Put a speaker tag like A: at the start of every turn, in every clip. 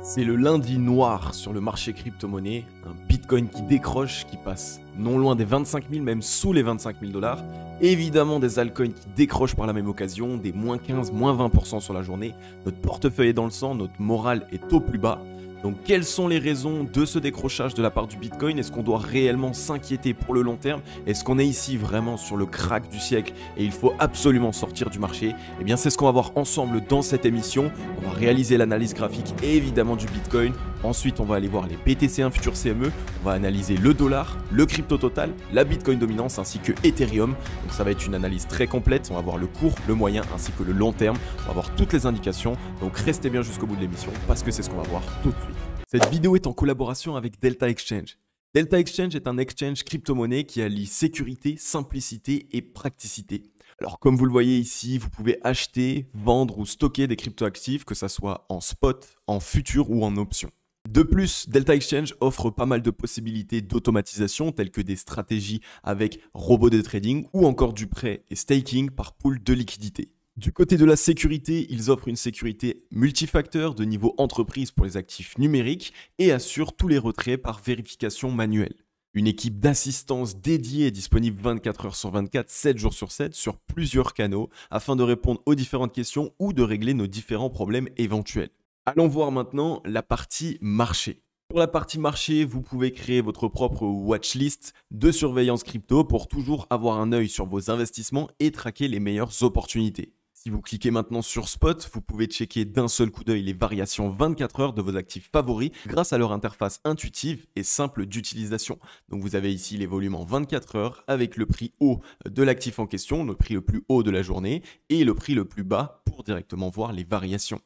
A: C'est le lundi noir sur le marché crypto-monnaie, un Bitcoin qui décroche, qui passe non loin des 25 000, même sous les 25 000 $. Évidemment des altcoins qui décrochent par la même occasion, des moins 15, moins 20% sur la journée. Notre portefeuille est dans le sang, notre morale est au plus bas. Donc quelles sont les raisons de ce décrochage de la part du Bitcoin? Est-ce qu'on doit réellement s'inquiéter pour le long terme? Est-ce qu'on est ici vraiment sur le crack du siècle et il faut absolument sortir du marché? Eh bien c'est ce qu'on va voir ensemble dans cette émission. On va réaliser l'analyse graphique évidemment du Bitcoin. Ensuite on va aller voir les BTC1 futurs CME. On va analyser le dollar, le crypto total, la Bitcoin dominance ainsi que Ethereum. Donc ça va être une analyse très complète. On va voir le court, le moyen ainsi que le long terme. On va voir toutes les indications. Donc restez bien jusqu'au bout de l'émission parce que c'est ce qu'on va voir tout de suite. Cette vidéo est en collaboration avec Delta Exchange. Delta Exchange est un exchange crypto-monnaie qui allie sécurité, simplicité et praticité. Alors comme vous le voyez ici, vous pouvez acheter, vendre ou stocker des crypto-actifs, que ce soit en spot, en futur ou en option. De plus, Delta Exchange offre pas mal de possibilités d'automatisation telles que des stratégies avec robots de trading ou encore du prêt et staking par pool de liquidité. Du côté de la sécurité, ils offrent une sécurité multifacteur de niveau entreprise pour les actifs numériques et assurent tous les retraits par vérification manuelle. Une équipe d'assistance dédiée est disponible 24 heures sur 24, 7 jours sur 7 sur plusieurs canaux afin de répondre aux différentes questions ou de régler nos différents problèmes éventuels. Allons voir maintenant la partie marché. Pour la partie marché, vous pouvez créer votre propre watchlist de surveillance crypto pour toujours avoir un œil sur vos investissements et traquer les meilleures opportunités. Si vous cliquez maintenant sur Spot, vous pouvez checker d'un seul coup d'œil les variations 24 heures de vos actifs favoris grâce à leur interface intuitive et simple d'utilisation. Donc vous avez ici les volumes en 24 heures avec le prix haut de l'actif en question, le prix le plus haut de la journée et le prix le plus bas pour directement voir les variations.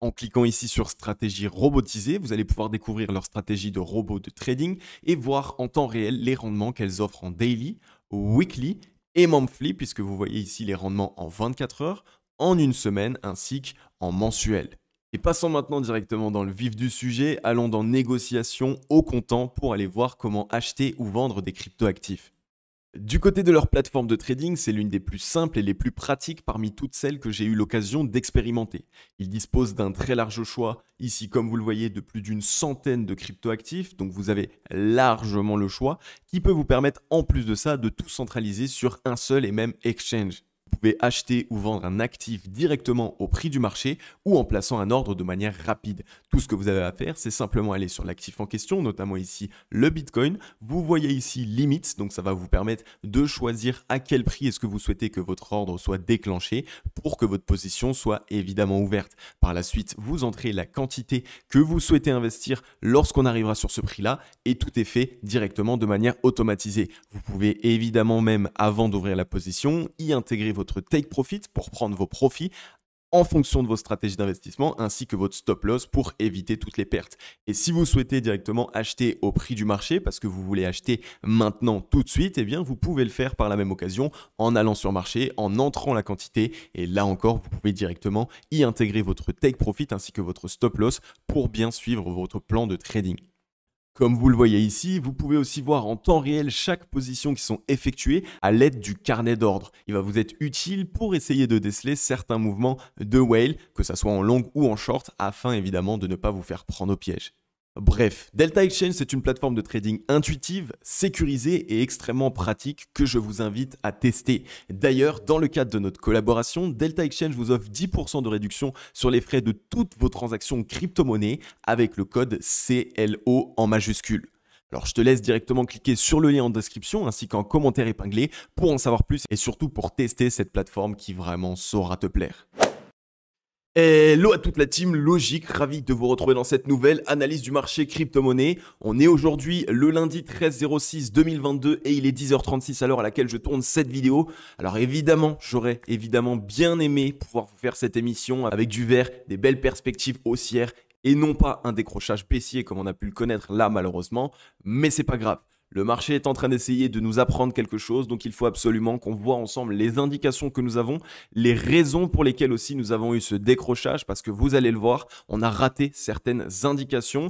A: En cliquant ici sur stratégie robotisée, vous allez pouvoir découvrir leur stratégie de robot de trading et voir en temps réel les rendements qu'elles offrent en daily, weekly et monthly, puisque vous voyez ici les rendements en 24 heures, en une semaine ainsi qu'en mensuel. Et passons maintenant directement dans le vif du sujet, allons dans négociation au comptant pour aller voir comment acheter ou vendre des cryptoactifs. Du côté de leur plateforme de trading, c'est l'une des plus simples et les plus pratiques parmi toutes celles que j'ai eu l'occasion d'expérimenter. Ils disposent d'un très large choix, ici comme vous le voyez, de plus d'une centaine de cryptoactifs, donc vous avez largement le choix, qui peut vous permettre en plus de ça de tout centraliser sur un seul et même exchange. Vous pouvez acheter ou vendre un actif directement au prix du marché ou en plaçant un ordre de manière rapide. Tout ce que vous avez à faire, c'est simplement aller sur l'actif en question, notamment ici le Bitcoin. Vous voyez ici Limits, donc ça va vous permettre de choisir à quel prix est-ce que vous souhaitez que votre ordre soit déclenché pour que votre position soit évidemment ouverte. Par la suite, vous entrez la quantité que vous souhaitez investir lorsqu'on arrivera sur ce prix-là et tout est fait directement de manière automatisée. Vous pouvez évidemment même, avant d'ouvrir la position, y intégrer votre take profit pour prendre vos profits en fonction de vos stratégies d'investissement ainsi que votre stop loss pour éviter toutes les pertes. Et si vous souhaitez directement acheter au prix du marché parce que vous voulez acheter maintenant tout de suite, eh bien vous pouvez le faire par la même occasion en allant sur marché, en entrant la quantité et là encore vous pouvez directement y intégrer votre take profit ainsi que votre stop loss pour bien suivre votre plan de trading. Comme vous le voyez ici, vous pouvez aussi voir en temps réel chaque position qui sont effectuées à l'aide du carnet d'ordre. Il va vous être utile pour essayer de déceler certains mouvements de whale, que ce soit en long ou en short, afin évidemment de ne pas vous faire prendre au piège. Bref, Delta Exchange, c'est une plateforme de trading intuitive, sécurisée et extrêmement pratique que je vous invite à tester. D'ailleurs, dans le cadre de notre collaboration, Delta Exchange vous offre 10% de réduction sur les frais de toutes vos transactions crypto-monnaies avec le code CLO en majuscule. Alors je te laisse directement cliquer sur le lien en description ainsi qu'en commentaire épinglé pour en savoir plus et surtout pour tester cette plateforme qui vraiment saura te plaire. Hello à toute la team Logique, ravi de vous retrouver dans cette nouvelle analyse du marché crypto-monnaie. On est aujourd'hui le lundi 13/06/2022 et il est 10h36 à l'heure à laquelle je tourne cette vidéo. Alors évidemment, j'aurais bien aimé pouvoir vous faire cette émission avec du vert, des belles perspectives haussières et non pas un décrochage baissier comme on a pu le connaître là malheureusement, mais c'est pas grave. Le marché est en train d'essayer de nous apprendre quelque chose, donc il faut absolument qu'on voit ensemble les indications que nous avons, les raisons pour lesquelles aussi nous avons eu ce décrochage, parce que vous allez le voir, on a raté certaines indications.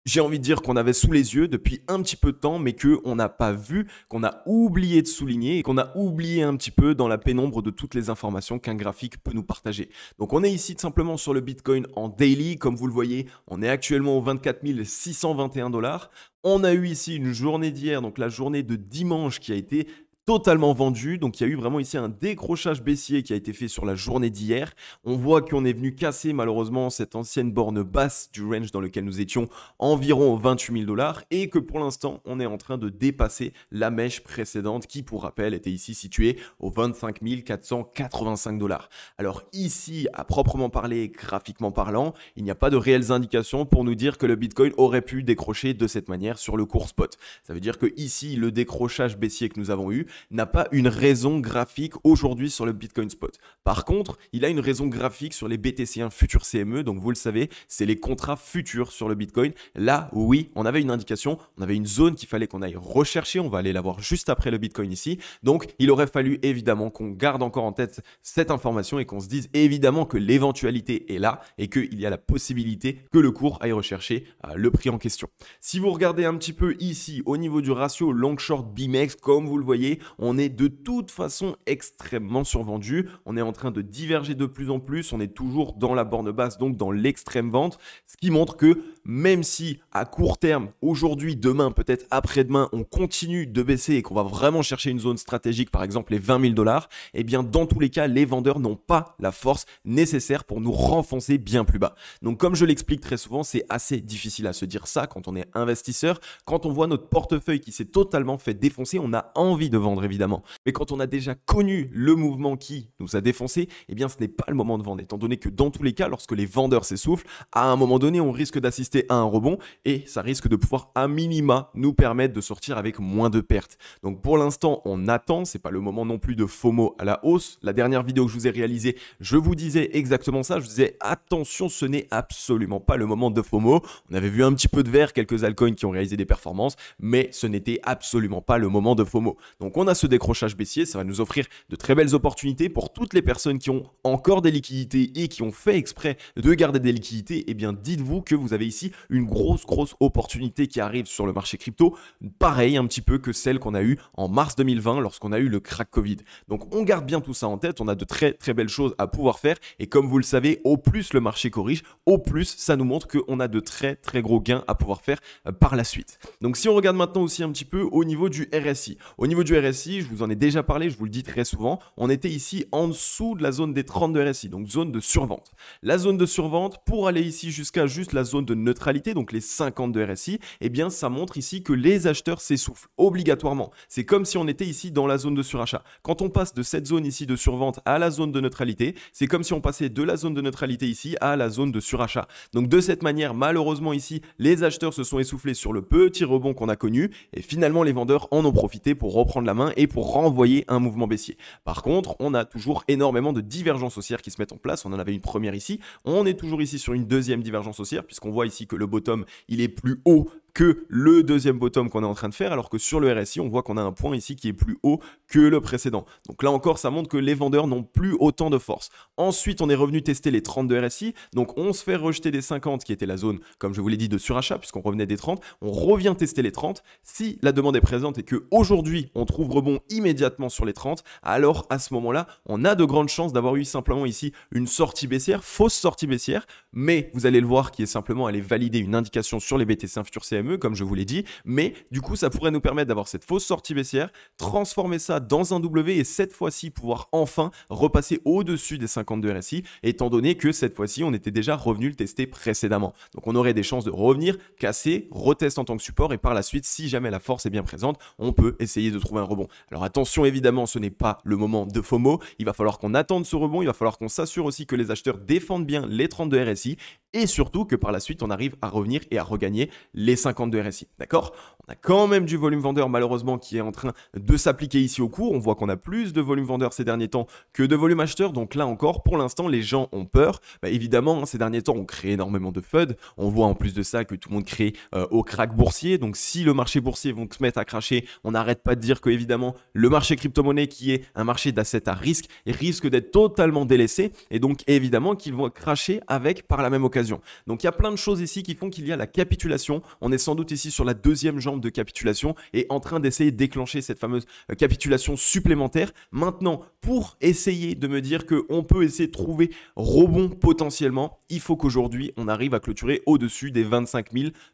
A: J'ai envie de dire qu'on avait sous les yeux depuis un petit peu de temps, mais qu'on n'a pas vu, qu'on a oublié de souligner et qu'on a oublié un petit peu dans la pénombre de toutes les informations qu'un graphique peut nous partager. Donc on est ici tout simplement sur le Bitcoin en daily. Comme vous le voyez, on est actuellement au 24 621 $. On a eu ici une journée d'hier, donc la journée de dimanche qui a été totalement vendu. Donc il y a eu vraiment ici un décrochage baissier qui a été fait sur la journée d'hier. On voit qu'on est venu casser malheureusement cette ancienne borne basse du range dans lequel nous étions environ aux 28 000 $ et que pour l'instant on est en train de dépasser la mèche précédente qui pour rappel était ici située aux 25 485 $. Alors ici à proprement parler, graphiquement parlant, il n'y a pas de réelles indications pour nous dire que le Bitcoin aurait pu décrocher de cette manière sur le cours spot. Ça veut dire que ici le décrochage baissier que nous avons eu n'a pas une raison graphique aujourd'hui sur le Bitcoin Spot. Par contre, il a une raison graphique sur les BTC1 futurs CME. Donc, vous le savez, c'est les contrats futurs sur le Bitcoin. Là, oui, on avait une indication, on avait une zone qu'il fallait qu'on aille rechercher. On va aller la voir juste après le Bitcoin ici. Donc, il aurait fallu évidemment qu'on garde encore en tête cette information et qu'on se dise évidemment que l'éventualité est là et qu'il y a la possibilité que le cours aille rechercher le prix en question. Si vous regardez un petit peu ici au niveau du ratio long short BIMEX, comme vous le voyez, on est de toute façon extrêmement survendu. On est en train de diverger de plus en plus. On est toujours dans la borne basse, donc dans l'extrême vente. Ce qui montre que même si à court terme, aujourd'hui, demain, peut-être après-demain, on continue de baisser et qu'on va vraiment chercher une zone stratégique, par exemple les 20 000 $, eh bien dans tous les cas, les vendeurs n'ont pas la force nécessaire pour nous renfoncer bien plus bas. Donc comme je l'explique très souvent, c'est assez difficile à se dire ça quand on est investisseur. Quand on voit notre portefeuille qui s'est totalement fait défoncer, on a envie de vendre évidemment. Mais quand on a déjà connu le mouvement qui nous a défoncé, eh bien ce n'est pas le moment de vendre. Étant donné que dans tous les cas, lorsque les vendeurs s'essoufflent, à un moment donné, on risque d'assister à un rebond et ça risque de pouvoir à minima nous permettre de sortir avec moins de pertes. Donc pour l'instant, on attend. C'est pas le moment non plus de FOMO à la hausse. La dernière vidéo que je vous ai réalisée, je vous disais exactement ça. Je vous disais attention, ce n'est absolument pas le moment de FOMO. On avait vu un petit peu de vert, quelques altcoins qui ont réalisé des performances, mais ce n'était absolument pas le moment de FOMO. Donc on a ce décrochage baissier, ça va nous offrir de très belles opportunités pour toutes les personnes qui ont encore des liquidités et qui ont fait exprès de garder des liquidités. Eh bien dites-vous que vous avez ici une grosse opportunité qui arrive sur le marché crypto, pareil un petit peu que celle qu'on a eue en mars 2020 lorsqu'on a eu le crack Covid. Donc on garde bien tout ça en tête, on a de très belles choses à pouvoir faire et comme vous le savez, au plus le marché corrige, au plus ça nous montre qu'on a de très gros gains à pouvoir faire par la suite. Donc si on regarde maintenant aussi un petit peu au niveau du RSI. Au niveau du RSI, je vous en ai déjà parlé, je vous le dis très souvent, on était ici en dessous de la zone des 30 de RSI, donc zone de survente. La zone de survente, pour aller ici jusqu'à juste la zone de neutralité, donc les 50 de RSI, eh bien ça montre ici que les acheteurs s'essoufflent obligatoirement. C'est comme si on était ici dans la zone de surachat. Quand on passe de cette zone ici de survente à la zone de neutralité, c'est comme si on passait de la zone de neutralité ici à la zone de surachat. Donc de cette manière, malheureusement ici, les acheteurs se sont essoufflés sur le petit rebond qu'on a connu et finalement les vendeurs en ont profité pour reprendre la main et pour renvoyer un mouvement baissier. Par contre, on a toujours énormément de divergences haussières qui se mettent en place. On en avait une première ici. On est toujours ici sur une deuxième divergence haussière puisqu'on voit ici que le bottom, il est plus haut que le deuxième bottom qu'on est en train de faire, alors que sur le RSI, on voit qu'on a un point ici qui est plus haut que le précédent. Donc là encore, ça montre que les vendeurs n'ont plus autant de force. Ensuite, on est revenu tester les 30 de RSI, donc on se fait rejeter des 50 qui était la zone, comme je vous l'ai dit, de surachat, puisqu'on revenait des 30, on revient tester les 30. Si la demande est présente et qu'aujourd'hui, on trouve rebond immédiatement sur les 30, alors à ce moment-là, on a de grandes chances d'avoir eu simplement ici une sortie baissière, fausse sortie baissière, mais vous allez le voir qui est simplement aller valider une indication sur les BTC1 futurs CME, comme je vous l'ai dit, mais du coup ça pourrait nous permettre d'avoir cette fausse sortie baissière, transformer ça dans un W et cette fois-ci pouvoir enfin repasser au-dessus des 50 de RSI, étant donné que cette fois-ci on était déjà revenu le tester précédemment. Donc on aurait des chances de revenir, casser, retester en tant que support et par la suite, si jamais la force est bien présente, on peut essayer de trouver un rebond. Alors attention, évidemment, ce n'est pas le moment de FOMO, il va falloir qu'on attende ce rebond, il va falloir qu'on s'assure aussi que les acheteurs défendent bien les 30 de RSI et surtout que par la suite on arrive à revenir et à regagner les 50 de RSI, d'accord? On a quand même du volume vendeur malheureusement qui est en train de s'appliquer ici au cours, on voit qu'on a plus de volume vendeur ces derniers temps que de volume acheteur, donc là encore pour l'instant les gens ont peur, évidemment ces derniers temps on crée énormément de FUD, on voit en plus de ça que tout le monde crée au crack boursier, donc si le marché boursier va se mettre à cracher, on n'arrête pas de dire que évidemment le marché crypto-monnaie qui est un marché d'assets à risque risque d'être totalement délaissé et donc évidemment qu'ils vont cracher avec par la même occasion occasion. Donc il y a plein de choses ici qui font qu'il y a la capitulation. On est sans doute ici sur la deuxième jambe de capitulation et en train d'essayer de déclencher cette fameuse capitulation supplémentaire. Maintenant, pour essayer de me dire qu'on peut essayer de trouver rebond potentiellement, il faut qu'aujourd'hui on arrive à clôturer au-dessus des 25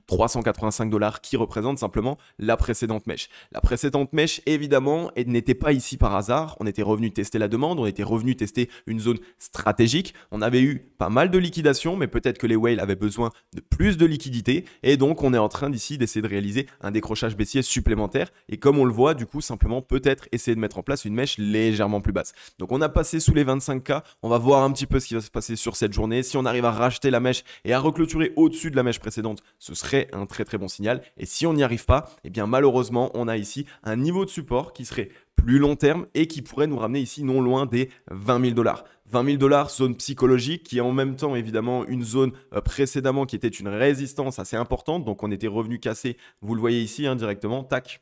A: 385 $ qui représentent simplement la précédente mèche. La précédente mèche, évidemment, elle n'était pas ici par hasard. On était revenu tester la demande, on était revenu tester une zone stratégique. On avait eu pas mal de liquidations, mais peut-être que les whales avaient besoin de plus de liquidité. Et donc, on est en train d'ici d'essayer de réaliser un décrochage baissier supplémentaire. Et comme on le voit, du coup, simplement peut-être essayer de mettre en place une mèche légèrement plus basse. Donc, on a passé sous les 25K. On va voir un petit peu ce qui va se passer sur cette journée. Si on arrive à racheter la mèche et à reclôturer au-dessus de la mèche précédente, ce serait un très très bon signal. Et si on n'y arrive pas, eh bien malheureusement, on a ici un niveau de support qui serait plus long terme et qui pourrait nous ramener ici non loin des 20 000 $. 20 000 $, zone psychologique, qui est en même temps évidemment une zone précédemment qui était une résistance assez importante. Donc on était revenu casser, vous le voyez ici directement, tac.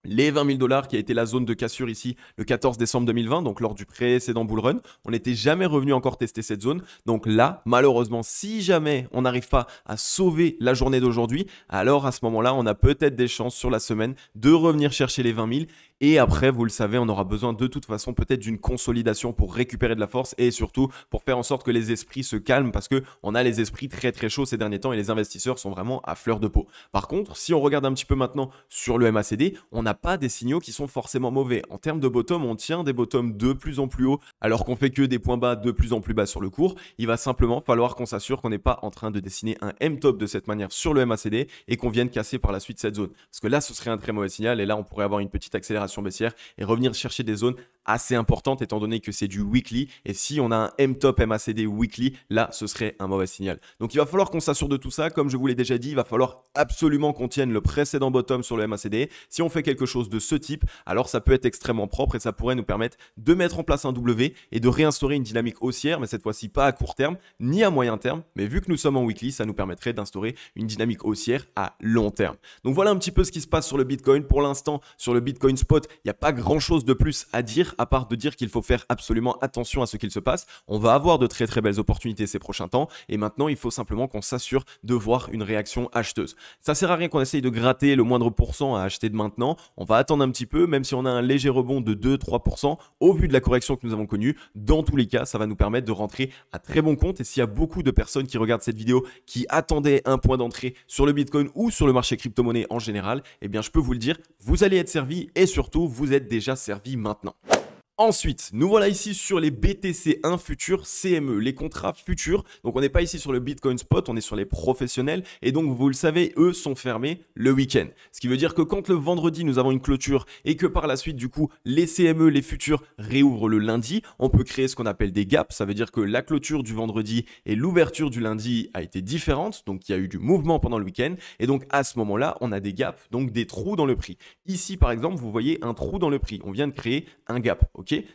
A: Les 20 000 $ qui a été la zone de cassure ici le 14 décembre 2020, donc lors du précédent bull run. On n'était jamais revenu encore tester cette zone. Donc là, malheureusement, si jamais on n'arrive pas à sauver la journée d'aujourd'hui, alors à ce moment-là, on a peut-être des chances sur la semaine de revenir chercher les 20 000. Et après, vous le savez, on aura besoin de toute façon peut-être d'une consolidation pour récupérer de la force et surtout pour faire en sorte que les esprits se calment parce qu'on a les esprits très très chauds ces derniers temps et les investisseurs sont vraiment à fleur de peau. Par contre, si on regarde un petit peu maintenant sur le MACD, on n'a pas des signaux qui sont forcément mauvais. En termes de bottom, on tient des bottoms de plus en plus hauts alors qu'on fait que des points bas de plus en plus bas sur le cours. Il va simplement falloir qu'on s'assure qu'on n'est pas en train de dessiner un M-top de cette manière sur le MACD et qu'on vienne casser par la suite cette zone. Parce que là, ce serait un très mauvais signal et là, on pourrait avoir une petite accélération baissière et revenir chercher des zones assez importantes étant donné que c'est du weekly et si on a un M-top MACD weekly, là ce serait un mauvais signal. Donc il va falloir qu'on s'assure de tout ça, comme je vous l'ai déjà dit, il va falloir absolument qu'on tienne le précédent bottom sur le MACD. Si on fait quelque chose de ce type, alors ça peut être extrêmement propre et ça pourrait nous permettre de mettre en place un W et de réinstaurer une dynamique haussière, mais cette fois-ci pas à court terme ni à moyen terme, mais vu que nous sommes en weekly, ça nous permettrait d'instaurer une dynamique haussière à long terme. Donc voilà un petit peu ce qui se passe sur le Bitcoin. Pour l'instant, sur le Bitcoin spot, il n'y a pas grand chose de plus à dire à part de dire qu'il faut faire absolument attention à ce qu'il se passe. On va avoir de très très belles opportunités ces prochains temps et maintenant il faut simplement qu'on s'assure de voir une réaction acheteuse. Ça sert à rien qu'on essaye de gratter le moindre pourcent à acheter de maintenant. On va attendre un petit peu, même si on a un léger rebond de 2-3% au vu de la correction que nous avons connue. Dans tous les cas, ça va nous permettre de rentrer à très bon compte et s'il y a beaucoup de personnes qui regardent cette vidéo qui attendaient un point d'entrée sur le Bitcoin ou sur le marché crypto-monnaie en général, eh bien je peux vous le dire, vous allez être servi et surtout vous êtes déjà servi maintenant. Ensuite, nous voilà ici sur les BTC1 futurs CME, les contrats futurs. Donc, on n'est pas ici sur le Bitcoin Spot, on est sur les professionnels. Et donc, vous le savez, eux sont fermés le week-end. Ce qui veut dire que quand le vendredi, nous avons une clôture et que par la suite, du coup, les CME, les futurs, réouvrent le lundi, on peut créer ce qu'on appelle des gaps. Ça veut dire que la clôture du vendredi et l'ouverture du lundi a été différente. Donc, il y a eu du mouvement pendant le week-end. Et donc, à ce moment-là, on a des gaps, donc des trous dans le prix. Ici, par exemple, vous voyez un trou dans le prix. On vient de créer un gap.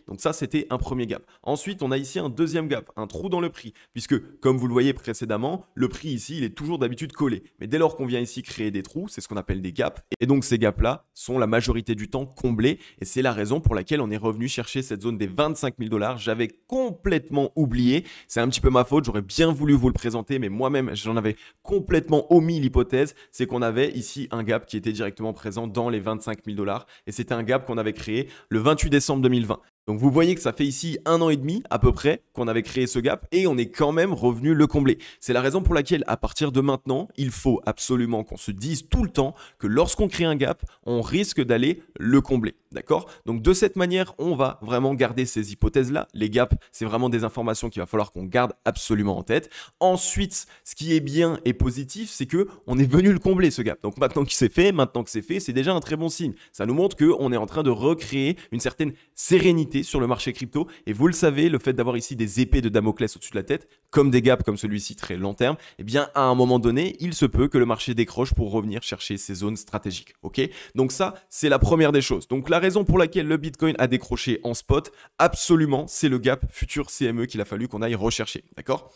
A: Donc ça, c'était un premier gap. Ensuite, on a ici un deuxième gap, un trou dans le prix, puisque comme vous le voyez précédemment, le prix ici, il est toujours d'habitude collé. Mais dès lors qu'on vient ici créer des trous, c'est ce qu'on appelle des gaps. Et donc ces gaps-là sont la majorité du temps comblés. Et c'est la raison pour laquelle on est revenu chercher cette zone des 25 000 $. J'avais complètement oublié. C'est un petit peu ma faute. J'aurais bien voulu vous le présenter, mais moi-même, j'en avais complètement omis l'hypothèse. C'est qu'on avait ici un gap qui était directement présent dans les 25 000 $. Et c'était un gap qu'on avait créé le 28 décembre 2020. Donc vous voyez que ça fait ici 1 an et demi à peu près qu'on avait créé ce gap et on est quand même revenu le combler. C'est la raison pour laquelle à partir de maintenant, il faut absolument qu'on se dise tout le temps que lorsqu'on crée un gap, on risque d'aller le combler. D'accord? Donc de cette manière, on va vraiment garder ces hypothèses-là. Les gaps, c'est vraiment des informations qu'il va falloir qu'on garde absolument en tête. Ensuite, ce qui est bien et positif, c'est que on est venu le combler ce gap. Donc maintenant que c'est fait, c'est déjà un très bon signe. Ça nous montre qu'on est en train de recréer une certaine sérénité sur le marché crypto. Et vous le savez, le fait d'avoir ici des épées de Damoclès au-dessus de la tête, comme des gaps comme celui-ci très long terme, eh bien à un moment donné, il se peut que le marché décroche pour revenir chercher ces zones stratégiques. Ok? Donc ça, c'est la première des choses. Donc la raison pour laquelle le Bitcoin a décroché en spot, absolument, c'est le gap futur CME qu'il a fallu qu'on aille rechercher. D'accord?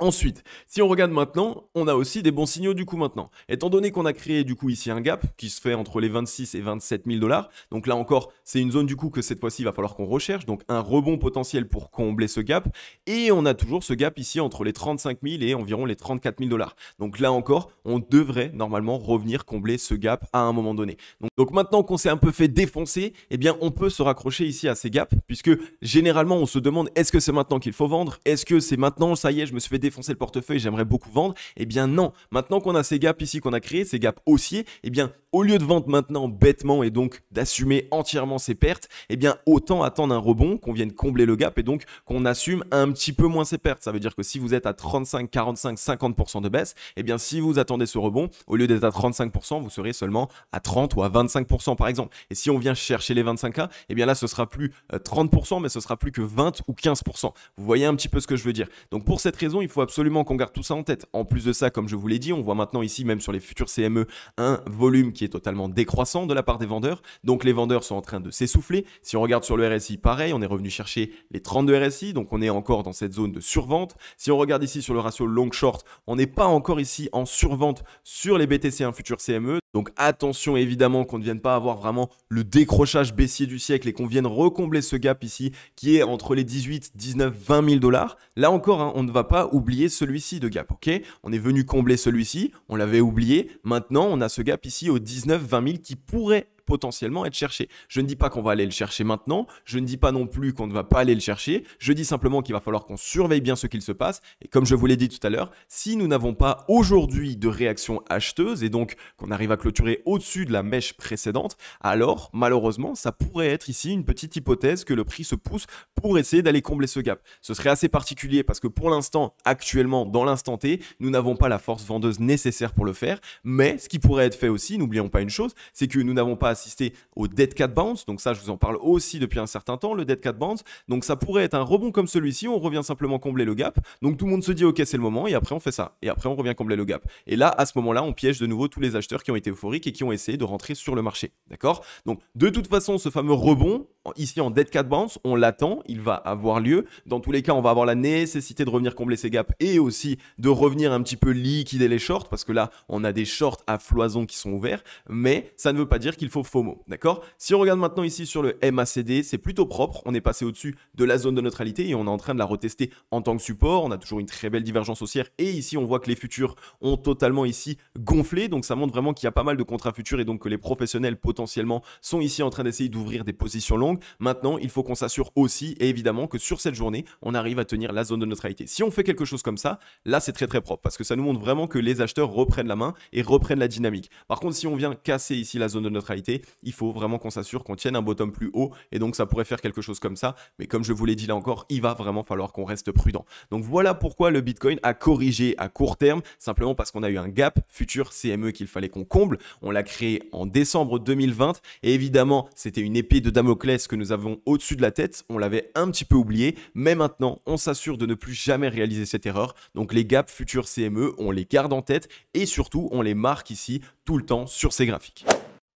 A: Ensuite, si on regarde maintenant, on a aussi des bons signaux du coup maintenant. Étant donné qu'on a créé du coup ici un gap qui se fait entre les 26 et 27 000 $, donc là encore, c'est une zone du coup que cette fois-ci, il va falloir qu'on recherche, donc un rebond potentiel pour combler ce gap. Et on a toujours ce gap ici entre les 35 000 et environ les 34 000 $. Donc là encore, on devrait normalement revenir combler ce gap à un moment donné. Donc maintenant qu'on s'est un peu fait défoncer, eh bien on peut se raccrocher ici à ces gaps, puisque généralement on se demande est-ce que c'est maintenant qu'il faut vendre? Est-ce que c'est maintenant, ça y est, je me suis fait défoncer le portefeuille, j'aimerais beaucoup vendre? Eh bien non, maintenant qu'on a ces gaps ici qu'on a créés, ces gaps haussiers, eh bien au lieu de vendre maintenant bêtement et donc d'assumer entièrement ses pertes, eh bien autant attendre un rebond, qu'on vienne combler le gap et donc qu'on assume un petit peu moins ses pertes. Ça veut dire que si vous êtes à 35, 45, 50% de baisse, eh bien si vous attendez ce rebond, au lieu d'être à 35%, vous serez seulement à 30 ou à 25% par exemple. Et si on vient chercher les 25K, eh bien là ce sera plus 30%, mais ce sera plus que 20 ou 15%. Vous voyez un petit peu ce que je veux dire. Donc pour cette raison, il faut absolument qu'on garde tout ça en tête. En plus de ça, comme je vous l'ai dit, on voit maintenant ici, même sur les futurs CME, un volume qui est totalement décroissant de la part des vendeurs. Donc les vendeurs sont en train de s'essouffler. Si on regarde sur le RSI, pareil, on est revenu chercher les 32 RSI, donc on est encore dans cette zone de survente. Si on regarde ici sur le ratio long-short, on n'est pas encore ici en survente sur les BTC1 futurs CME. Donc attention évidemment qu'on ne vienne pas avoir vraiment le décrochage baissier du siècle et qu'on vienne recombler ce gap ici qui est entre les 18, 19, 20 000 $. Là encore, hein, on ne va pas oublier celui-ci de gap, ok? On est venu combler celui-ci, on l'avait oublié. Maintenant, on a ce gap ici au 19, 20 000 qui pourrait potentiellement être cherché. Je ne dis pas qu'on va aller le chercher maintenant, je ne dis pas non plus qu'on ne va pas aller le chercher, je dis simplement qu'il va falloir qu'on surveille bien ce qu'il se passe et comme je vous l'ai dit tout à l'heure, si nous n'avons pas aujourd'hui de réaction acheteuse et donc qu'on arrive à clôturer au-dessus de la mèche précédente, alors malheureusement ça pourrait être ici une petite hypothèse que le prix se pousse pour essayer d'aller combler ce gap. Ce serait assez particulier parce que pour l'instant, actuellement, dans l'instant T, nous n'avons pas la force vendeuse nécessaire pour le faire, mais ce qui pourrait être fait aussi, n'oublions pas une chose, c'est que nous n'avons pas assisté au Dead Cat Bounce, donc ça je vous en parle aussi depuis un certain temps, le Dead Cat Bounce, donc ça pourrait être un rebond comme celui-ci, on revient simplement combler le gap, donc tout le monde se dit ok c'est le moment et après on fait ça, et après on revient combler le gap. Et là à ce moment-là on piège de nouveau tous les acheteurs qui ont été euphoriques et qui ont essayé de rentrer sur le marché, d'accord? Donc de toute façon ce fameux rebond, ici en Dead Cat Bounce, on l'attend, il va avoir lieu, dans tous les cas on va avoir la nécessité de revenir combler ces gaps et aussi de revenir un petit peu liquider les shorts, parce que là on a des shorts à floison qui sont ouverts, mais ça ne veut pas dire qu'il faut FOMO, d'accord? Si on regarde maintenant ici sur le MACD, c'est plutôt propre, on est passé au-dessus de la zone de neutralité et on est en train de la retester en tant que support, on a toujours une très belle divergence haussière et ici on voit que les futurs ont totalement ici gonflé, donc ça montre vraiment qu'il y a pas mal de contrats futurs et donc que les professionnels potentiellement sont ici en train d'essayer d'ouvrir des positions longues. Maintenant, il faut qu'on s'assure aussi et évidemment que sur cette journée, on arrive à tenir la zone de neutralité. Si on fait quelque chose comme ça, là c'est très très propre parce que ça nous montre vraiment que les acheteurs reprennent la main et reprennent la dynamique. Par contre, si on vient casser ici la zone de neutralité, il faut vraiment qu'on s'assure qu'on tienne un bottom plus haut et donc ça pourrait faire quelque chose comme ça. Mais comme je vous l'ai dit là encore, il va vraiment falloir qu'on reste prudent. Donc voilà pourquoi le Bitcoin a corrigé à court terme, simplement parce qu'on a eu un gap futur CME qu'il fallait qu'on comble. On l'a créé en décembre 2020 et évidemment, c'était une épée de Damoclès que nous avons au-dessus de la tête. On l'avait un petit peu oublié, mais maintenant, on s'assure de ne plus jamais réaliser cette erreur. Donc les gaps futurs CME, on les garde en tête et surtout, on les marque ici tout le temps sur ces graphiques.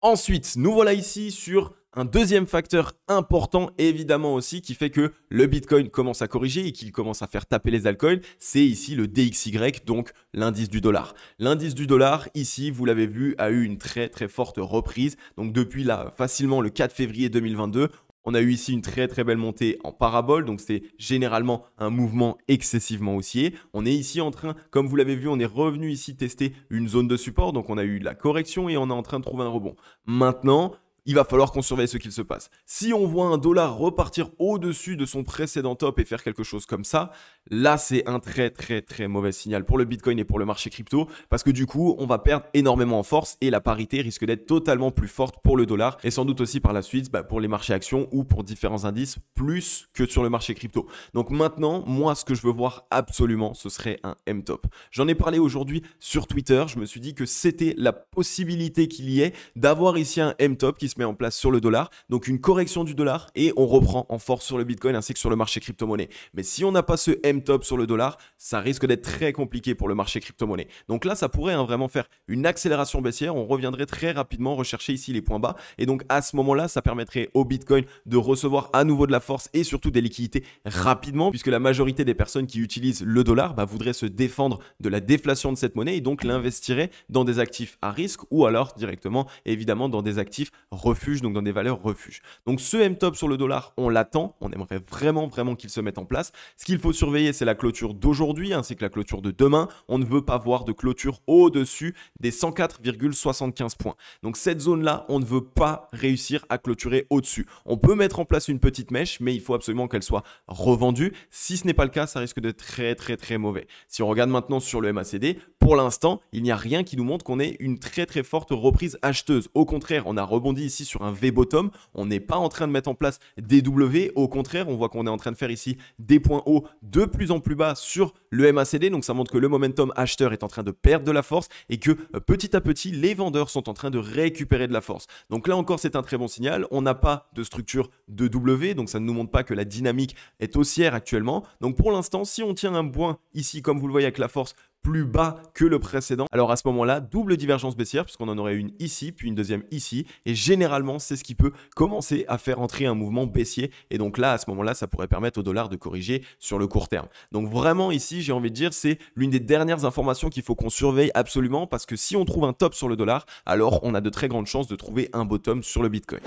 A: Ensuite, nous voilà ici sur un deuxième facteur important, évidemment aussi, qui fait que le Bitcoin commence à corriger et qu'il commence à faire taper les altcoins, c'est ici le DXY, donc l'indice du dollar. L'indice du dollar, ici, vous l'avez vu, a eu une très très forte reprise. Donc depuis là, facilement le 4 février 2022, on a eu ici une très très belle montée en parabole, donc c'est généralement un mouvement excessivement haussier. On est ici en train, comme vous l'avez vu, on est revenu ici tester une zone de support, donc on a eu la correction et on est en train de trouver un rebond. Maintenant, il va falloir qu'on surveille ce qu'il se passe. Si on voit un dollar repartir au-dessus de son précédent top et faire quelque chose comme ça, là c'est un très très très mauvais signal pour le Bitcoin et pour le marché crypto parce que du coup on va perdre énormément en force et la parité risque d'être totalement plus forte pour le dollar et sans doute aussi par la suite pour les marchés actions ou pour différents indices plus que sur le marché crypto. Donc maintenant, moi ce que je veux voir absolument ce serait un M-top. J'en ai parlé aujourd'hui sur Twitter, je me suis dit que c'était la possibilité qu'il y ait d'avoir ici un M-top qui se met en place sur le dollar, donc une correction du dollar et on reprend en force sur le Bitcoin ainsi que sur le marché crypto-monnaie. Mais si on n'a pas ce M-top sur le dollar, ça risque d'être très compliqué pour le marché crypto-monnaie. Donc là, ça pourrait vraiment faire une accélération baissière. On reviendrait très rapidement rechercher ici les points bas. Et donc à ce moment-là, ça permettrait au Bitcoin de recevoir à nouveau de la force et surtout des liquidités rapidement, puisque la majorité des personnes qui utilisent le dollar voudraient se défendre de la déflation de cette monnaie et donc l'investiraient dans des actifs à risque ou alors directement, évidemment, dans des actifs refuges, donc dans des valeurs refuges. Donc ce M-top sur le dollar, on l'attend. On aimerait vraiment qu'il se mette en place. Ce qu'il faut surveiller, c'est la clôture d'aujourd'hui ainsi que la clôture de demain. On ne veut pas voir de clôture au-dessus des 104,75 points. Donc cette zone-là, on ne veut pas réussir à clôturer au-dessus. On peut mettre en place une petite mèche, mais il faut absolument qu'elle soit revendue. Si ce n'est pas le cas, ça risque d'être très mauvais. Si on regarde maintenant sur le MACD, pour l'instant, il n'y a rien qui nous montre qu'on ait une très forte reprise acheteuse. Au contraire, on a rebondi ici sur un V-bottom. On n'est pas en train de mettre en place des W. Au contraire, on voit qu'on est en train de faire ici des points hauts de plus en plus bas sur le MACD. Donc ça montre que le momentum acheteur est en train de perdre de la force et que petit à petit, les vendeurs sont en train de récupérer de la force. Donc là encore, c'est un très bon signal. On n'a pas de structure de W, donc ça ne nous montre pas que la dynamique est haussière actuellement. Donc pour l'instant, si on tient un point ici, comme vous le voyez avec la force plus bas que le précédent, alors à ce moment-là, double divergence baissière puisqu'on en aurait une ici, puis une deuxième ici. Et généralement, c'est ce qui peut commencer à faire entrer un mouvement baissier. Et donc là, à ce moment-là, ça pourrait permettre au dollar de corriger sur le court terme. Donc vraiment ici, j'ai envie de dire, c'est l'une des dernières informations qu'il faut qu'on surveille absolument parce que si on trouve un top sur le dollar, alors on a de très grandes chances de trouver un bottom sur le Bitcoin.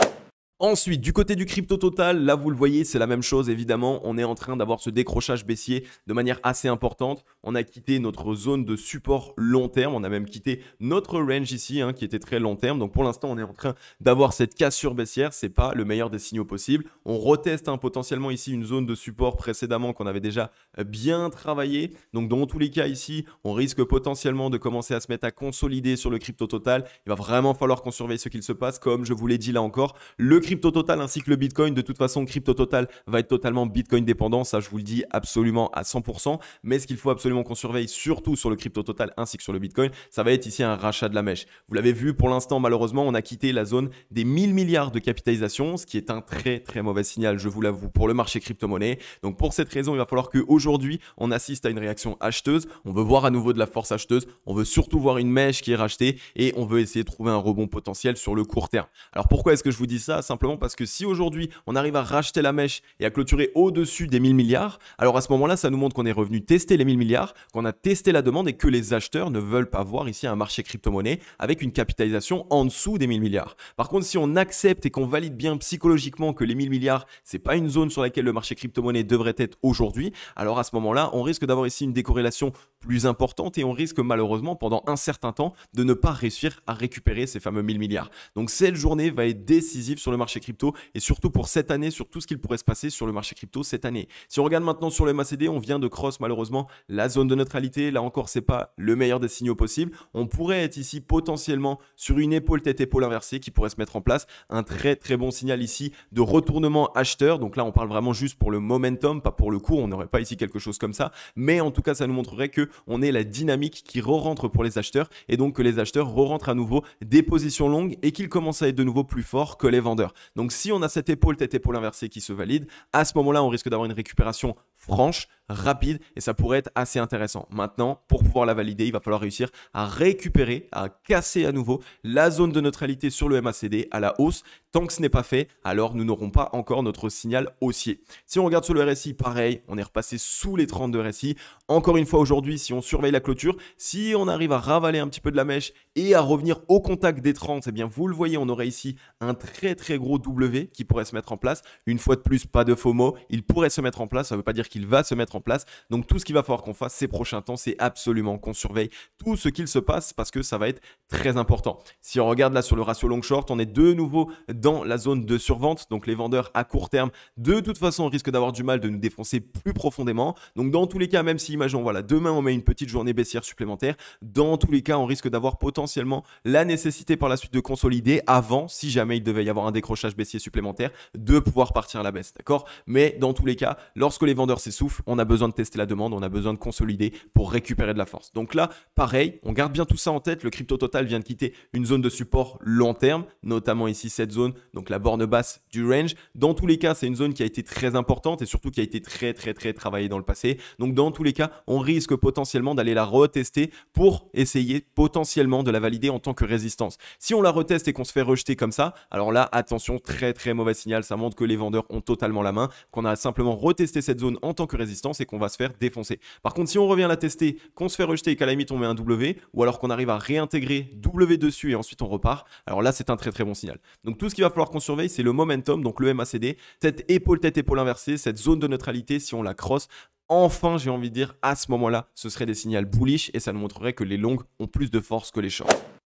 A: Ensuite, du côté du crypto total, là vous le voyez, c'est la même chose évidemment. On est en train d'avoir ce décrochage baissier de manière assez importante. On a quitté notre zone de support long terme. On a même quitté notre range ici qui était très long terme. Donc pour l'instant, on est en train d'avoir cette cassure baissière. Ce n'est pas le meilleur des signaux possibles. On reteste potentiellement ici une zone de support précédemment qu'on avait déjà bien travaillé. Donc dans tous les cas ici, on risque potentiellement de commencer à se mettre à consolider sur le crypto total. Il va vraiment falloir qu'on surveille ce qu'il se passe. Comme je vous l'ai dit là encore, le crypto total ainsi que le Bitcoin, de toute façon, crypto total va être totalement Bitcoin dépendant. Ça, je vous le dis absolument à 100%. Mais ce qu'il faut absolument qu'on surveille, surtout sur le crypto total ainsi que sur le Bitcoin, ça va être ici un rachat de la mèche. Vous l'avez vu, pour l'instant, malheureusement, on a quitté la zone des 1000 milliards de capitalisation, ce qui est un très mauvais signal, je vous l'avoue, pour le marché crypto-monnaie. Donc pour cette raison, il va falloir qu'aujourd'hui, on assiste à une réaction acheteuse. On veut voir à nouveau de la force acheteuse. On veut surtout voir une mèche qui est rachetée et on veut essayer de trouver un rebond potentiel sur le court terme. Alors pourquoi est-ce que je vous dis ça? Simplement parce que si aujourd'hui on arrive à racheter la mèche et à clôturer au-dessus des 1000 milliards, alors à ce moment-là, ça nous montre qu'on est revenu tester les 1000 milliards, qu'on a testé la demande et que les acheteurs ne veulent pas voir ici un marché crypto-monnaie avec une capitalisation en dessous des 1000 milliards. Par contre, si on accepte et qu'on valide bien psychologiquement que les 1000 milliards, c'est pas une zone sur laquelle le marché crypto-monnaie devrait être aujourd'hui, alors à ce moment-là, on risque d'avoir ici une décorrélation plus importante et on risque malheureusement pendant un certain temps de ne pas réussir à récupérer ces fameux 1000 milliards. Donc cette journée va être décisive sur le marché crypto et surtout pour cette année, sur tout ce qu'il pourrait se passer sur le marché crypto cette année. Si on regarde maintenant sur le MACD, on vient de cross malheureusement la zone de neutralité. Là encore, c'est pas le meilleur des signaux possibles. On pourrait être ici potentiellement sur une épaule tête-épaule inversée qui pourrait se mettre en place. Un très bon signal ici de retournement acheteur. Donc là, on parle vraiment juste pour le momentum, pas pour le cours. On n'aurait pas ici quelque chose comme ça. Mais en tout cas, ça nous montrerait qu'on ait la dynamique qui re-rentre pour les acheteurs et donc que les acheteurs re-rentrent à nouveau des positions longues et qu'ils commencent à être de nouveau plus forts que les vendeurs. Donc si on a cette épaule tête-épaule inversée qui se valide, à ce moment-là, on risque d'avoir une récupération franche, rapide et ça pourrait être assez intéressant. Maintenant, pour pouvoir la valider, il va falloir réussir à récupérer, à casser à nouveau la zone de neutralité sur le MACD à la hausse. Tant que ce n'est pas fait, alors nous n'aurons pas encore notre signal haussier. Si on regarde sur le RSI, pareil, on est repassé sous les 32 RSI. Encore une fois aujourd'hui, si on surveille la clôture, si on arrive à ravaler un petit peu de la mèche et à revenir au contact des 30, eh bien vous le voyez, on aurait ici un très gros W qui pourrait se mettre en place. Une fois de plus, pas de FOMO, il pourrait se mettre en place, ça ne veut pas dire qu'il va se mettre en place. Donc tout ce qu'il va falloir qu'on fasse ces prochains temps, c'est absolument qu'on surveille tout ce qu'il se passe parce que ça va être très important. Si on regarde là sur le ratio long short, on est de nouveau dans la zone de survente. Donc les vendeurs à court terme, de toute façon, risquent d'avoir du mal de nous défoncer plus profondément. Donc dans tous les cas, même si imaginons, voilà, demain on met une petite journée baissière supplémentaire, dans tous les cas, on risque d'avoir potentiellement la nécessité par la suite de consolider avant, si jamais il devait y avoir un décrochage baissier supplémentaire, de pouvoir partir à la baisse, d'accord? Mais dans tous les cas, lorsque les vendeurs s'essouffle, on a besoin de tester la demande, on a besoin de consolider pour récupérer de la force. Donc là, pareil, on garde bien tout ça en tête. Le crypto total vient de quitter une zone de support long terme, notamment ici cette zone, donc la borne basse du range. Dans tous les cas, c'est une zone qui a été très importante et surtout qui a été très travaillée dans le passé. Donc dans tous les cas, on risque potentiellement d'aller la retester pour essayer potentiellement de la valider en tant que résistance. Si on la reteste et qu'on se fait rejeter comme ça, alors là, attention, très mauvais signal. Ça montre que les vendeurs ont totalement la main, qu'on a simplement retesté cette zone en tant que résistance et qu'on va se faire défoncer. Par contre, si on revient la tester, qu'on se fait rejeter et qu'à la limite on met un W, ou alors qu'on arrive à réintégrer W dessus et ensuite on repart, alors là c'est un très bon signal. Donc tout ce qu'il va falloir qu'on surveille, c'est le momentum, donc le MACD, cette épaule tête épaule inversée, cette zone de neutralité. Si on la crosse, enfin j'ai envie de dire, à ce moment-là, ce serait des signaux bullish et ça nous montrerait que les longues ont plus de force que les shorts.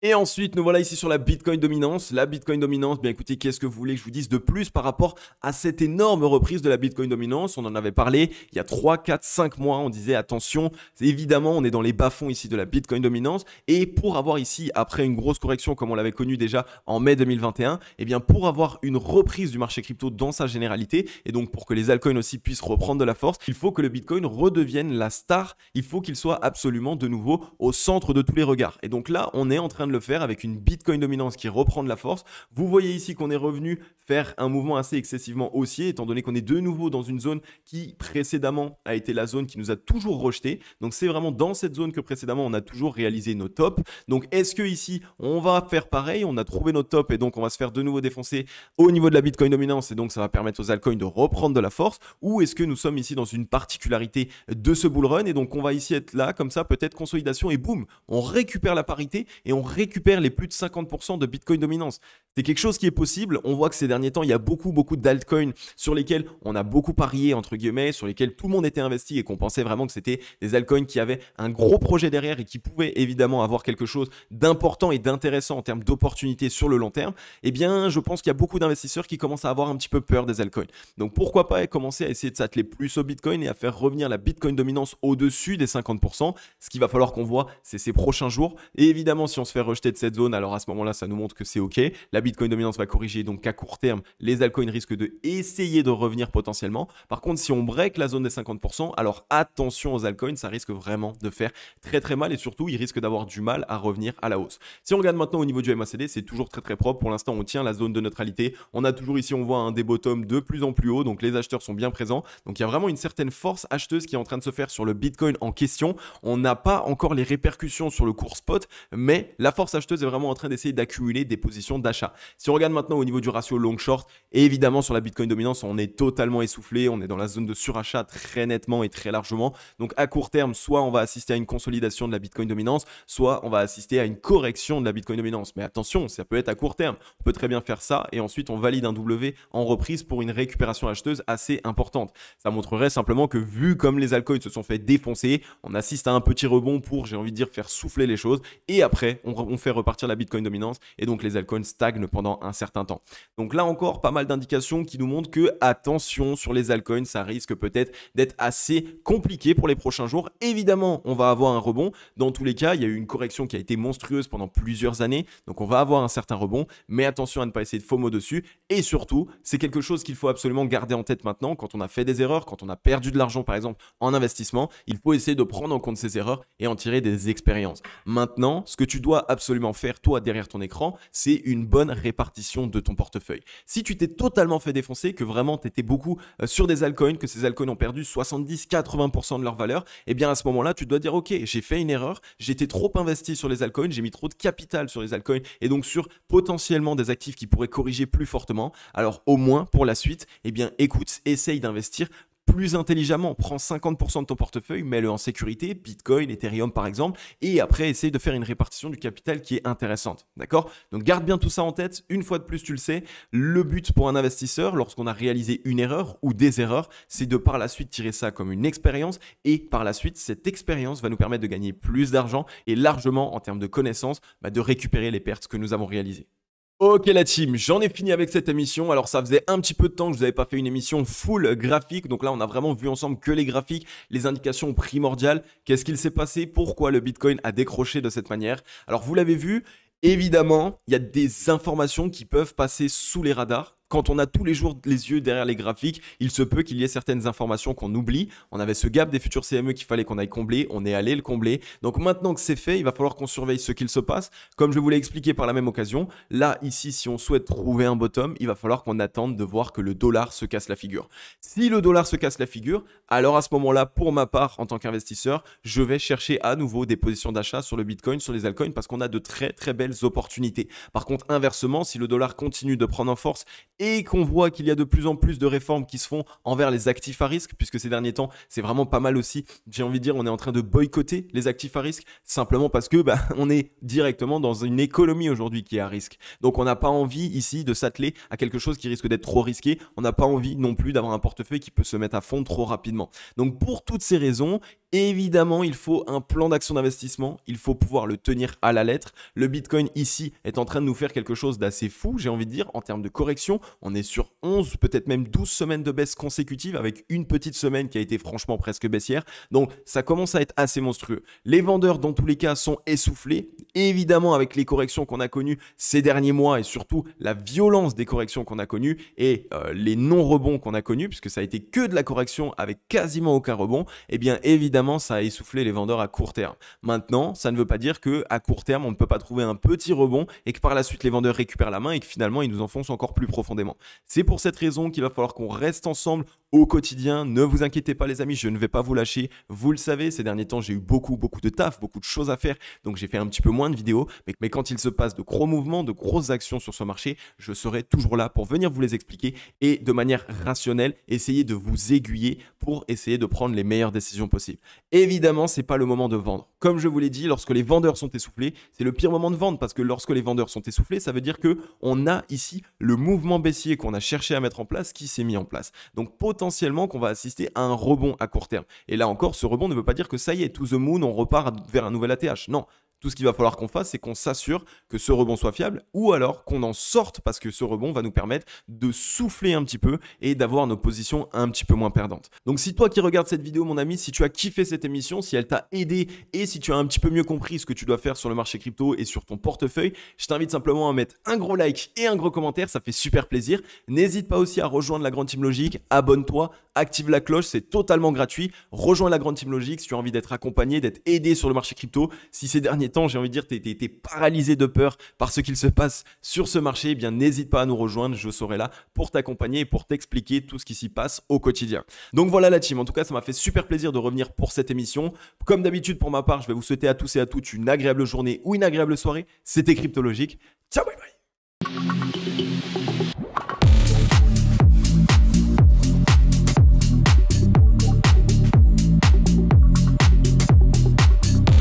A: Et ensuite, nous voilà ici sur la Bitcoin dominance. La Bitcoin dominance, bien écoutez, qu'est-ce que vous voulez que je vous dise de plus par rapport à cette énorme reprise de la Bitcoin dominance? On en avait parlé il y a 3, 4, 5 mois. On disait attention, évidemment, on est dans les bas-fonds ici de la Bitcoin dominance. Et pour avoir ici, après une grosse correction comme on l'avait connu déjà en mai 2021, eh bien pour avoir une reprise du marché crypto dans sa généralité, et donc pour que les altcoins aussi puissent reprendre de la force, il faut que le Bitcoin redevienne la star. Il faut qu'il soit absolument de nouveau au centre de tous les regards. Et donc là, on est en train de le faire avec une Bitcoin dominance qui reprend de la force. Vous voyez ici qu'on est revenu faire un mouvement assez excessivement haussier, étant donné qu'on est de nouveau dans une zone qui précédemment a été la zone qui nous a toujours rejeté. Donc c'est vraiment dans cette zone que précédemment on a toujours réalisé nos tops. Donc est-ce que ici on va faire pareil? On a trouvé nos tops et donc on va se faire de nouveau défoncer au niveau de la Bitcoin dominance et donc ça va permettre aux altcoins de reprendre de la force? Ou est-ce que nous sommes ici dans une particularité de ce bull run et donc on va ici être là comme ça, peut-être consolidation et boum, on récupère la parité et on récupère les plus de 50% de Bitcoin dominance. C'est quelque chose qui est possible. On voit que ces derniers temps, il y a beaucoup d'altcoins sur lesquels on a beaucoup parié, entre guillemets, sur lesquels tout le monde était investi et qu'on pensait vraiment que c'était des altcoins qui avaient un gros projet derrière et qui pouvaient évidemment avoir quelque chose d'important et d'intéressant en termes d'opportunités sur le long terme. Eh bien, je pense qu'il y a beaucoup d'investisseurs qui commencent à avoir un petit peu peur des altcoins. Donc, pourquoi pas commencer à essayer de s'atteler plus au Bitcoin et à faire revenir la Bitcoin dominance au-dessus des 50%. Ce qu'il va falloir qu'on voit, c'est ces prochains jours. Et évidemment, si on se fait rejeter de cette zone, alors à ce moment-là, ça nous montre que c'est OK. La Bitcoin dominance va corriger, donc à court terme, les altcoins risquent de essayer de revenir potentiellement. Par contre, si on break la zone des 50%, alors attention aux altcoins, ça risque vraiment de faire très mal et surtout, ils risquent d'avoir du mal à revenir à la hausse. Si on regarde maintenant au niveau du MACD, c'est toujours très propre. Pour l'instant, on tient la zone de neutralité. On a toujours ici, on voit un des bottoms de plus en plus haut, donc les acheteurs sont bien présents. Donc il y a vraiment une certaine force acheteuse qui est en train de se faire sur le Bitcoin en question. On n'a pas encore les répercussions sur le cours spot, mais la force acheteuse est vraiment en train d'essayer d'accumuler des positions d'achat. Si on regarde maintenant au niveau du ratio long-short, évidemment sur la Bitcoin dominance, on est totalement essoufflé, on est dans la zone de surachat très nettement et très largement. Donc à court terme, soit on va assister à une consolidation de la Bitcoin dominance, soit on va assister à une correction de la Bitcoin dominance. Mais attention, ça peut être à court terme. On peut très bien faire ça et ensuite on valide un W en reprise pour une récupération acheteuse assez importante. Ça montrerait simplement que vu comme les altcoins se sont fait défoncer, on assiste à un petit rebond pour, j'ai envie de dire, faire souffler les choses et après on fait repartir la Bitcoin dominance et donc les altcoins stagnent pendant un certain temps. Donc là encore, pas mal d'indications qui nous montrent que attention sur les altcoins, ça risque peut-être d'être assez compliqué pour les prochains jours. Évidemment, on va avoir un rebond. Dans tous les cas, il y a eu une correction qui a été monstrueuse pendant plusieurs années, donc on va avoir un certain rebond, mais attention à ne pas essayer de FOMO dessus. Et surtout, c'est quelque chose qu'il faut absolument garder en tête maintenant. Quand on a fait des erreurs, quand on a perdu de l'argent par exemple en investissement, il faut essayer de prendre en compte ces erreurs et en tirer des expériences. Maintenant, ce que tu dois absolument faire, toi, derrière ton écran, c'est une bonne répartition de ton portefeuille. Si tu t'es totalement fait défoncer, que vraiment tu étais beaucoup sur des altcoins, que ces altcoins ont perdu 70-80% de leur valeur, eh bien à ce moment-là, tu dois dire ok, j'ai fait une erreur, j'étais trop investi sur les altcoins, j'ai mis trop de capital sur les altcoins et donc sur potentiellement des actifs qui pourraient corriger plus fortement. Alors au moins pour la suite, eh bien écoute, essaye d'investir plus intelligemment, prends 50% de ton portefeuille, mets-le en sécurité, Bitcoin, Ethereum par exemple, et après essaye de faire une répartition du capital qui est intéressante, d'accord? Donc garde bien tout ça en tête, une fois de plus tu le sais, le but pour un investisseur lorsqu'on a réalisé une erreur ou des erreurs, c'est de par la suite tirer ça comme une expérience et par la suite cette expérience va nous permettre de gagner plus d'argent et largement en termes de connaissances, de récupérer les pertes que nous avons réalisées. Ok la team, j'en ai fini avec cette émission. Alors ça faisait un petit peu de temps que je vous avais pas fait une émission full graphique. Donc là on a vraiment vu ensemble que les graphiques, les indications primordiales. Qu'est-ce qu'il s'est passé? Pourquoi le Bitcoin a décroché de cette manière? Alors vous l'avez vu, évidemment, il y a des informations qui peuvent passer sous les radars. quand on a tous les jours les yeux derrière les graphiques, il se peut qu'il y ait certaines informations qu'on oublie. On avait ce gap des futurs CME qu'il fallait qu'on aille combler, on est allé le combler. Donc maintenant que c'est fait, il va falloir qu'on surveille ce qu'il se passe. Comme je vous l'ai expliqué par la même occasion, là, ici, si on souhaite trouver un bottom, il va falloir qu'on attende de voir que le dollar se casse la figure. Si le dollar se casse la figure, alors à ce moment-là, pour ma part, en tant qu'investisseur, je vais chercher à nouveau des positions d'achat sur le Bitcoin, sur les altcoins, parce qu'on a de très très belles opportunités. Par contre, inversement, si le dollar continue de prendre en force et qu'on voit qu'il y a de plus en plus de réformes qui se font envers les actifs à risque, puisque ces derniers temps, c'est vraiment pas mal aussi, j'ai envie de dire, on est en train de boycotter les actifs à risque, simplement parce que on est directement dans une économie aujourd'hui qui est à risque. Donc on n'a pas envie ici de s'atteler à quelque chose qui risque d'être trop risqué, on n'a pas envie non plus d'avoir un portefeuille qui peut se mettre à fond trop rapidement. Donc pour toutes ces raisons, évidemment, il faut un plan d'action d'investissement, il faut pouvoir le tenir à la lettre. Le Bitcoin ici est en train de nous faire quelque chose d'assez fou, j'ai envie de dire, en termes de correction. On est sur 11, peut-être même 12 semaines de baisse consécutive avec une petite semaine qui a été franchement presque baissière. Donc ça commence à être assez monstrueux. Les vendeurs dans tous les cas sont essoufflés. Évidemment, avec les corrections qu'on a connues ces derniers mois et surtout la violence des corrections qu'on a connues et les non-rebonds qu'on a connus, puisque ça a été que de la correction avec quasiment aucun rebond, eh bien évidemment ça a essoufflé les vendeurs à court terme. Maintenant, ça ne veut pas dire qu'à court terme, on ne peut pas trouver un petit rebond et que par la suite les vendeurs récupèrent la main et que finalement ils nous enfoncent encore plus profondément. C'est pour cette raison qu'il va falloir qu'on reste ensemble au quotidien. Ne vous inquiétez pas les amis, je ne vais pas vous lâcher. Vous le savez, ces derniers temps, j'ai eu beaucoup de taf, beaucoup de choses à faire. Donc j'ai fait un petit peu moins de vidéos. Mais quand il se passe de gros mouvements, de grosses actions sur ce marché, je serai toujours là pour venir vous les expliquer et de manière rationnelle, essayer de vous aiguiller pour essayer de prendre les meilleures décisions possibles. Évidemment, ce n'est pas le moment de vendre. Comme je vous l'ai dit, lorsque les vendeurs sont essoufflés, c'est le pire moment de vendre parce que lorsque les vendeurs sont essoufflés, ça veut dire qu'on a ici le mouvement baissier qu'on a cherché à mettre en place qui s'est mis en place. Donc potentiellement qu'on va assister à un rebond à court terme. Et là encore, ce rebond ne veut pas dire que ça y est, to the moon, on repart vers un nouvel ATH. Non. Tout ce qu'il va falloir qu'on fasse, c'est qu'on s'assure que ce rebond soit fiable ou alors qu'on en sorte parce que ce rebond va nous permettre de souffler un petit peu et d'avoir nos positions un petit peu moins perdantes. Donc si toi qui regardes cette vidéo, mon ami, si tu as kiffé cette émission, si elle t'a aidé et si tu as un petit peu mieux compris ce que tu dois faire sur le marché crypto et sur ton portefeuille, je t'invite simplement à mettre un gros like et un gros commentaire, ça fait super plaisir. N'hésite pas aussi à rejoindre la Grande Team Logique, abonne-toi, active la cloche, c'est totalement gratuit. Rejoins la Grande Team Logique si tu as envie d'être accompagné, d'être aidé sur le marché crypto. Si ces derniers temps, j'ai envie de dire, t'es paralysé de peur par ce qu'il se passe sur ce marché, eh bien n'hésite pas à nous rejoindre, je serai là pour t'accompagner et pour t'expliquer tout ce qui s'y passe au quotidien. Donc voilà la team, en tout cas ça m'a fait super plaisir de revenir pour cette émission. Comme d'habitude pour ma part, je vais vous souhaiter à tous et à toutes une agréable journée ou une agréable soirée. C'était Cryptologique. Ciao, bye bye.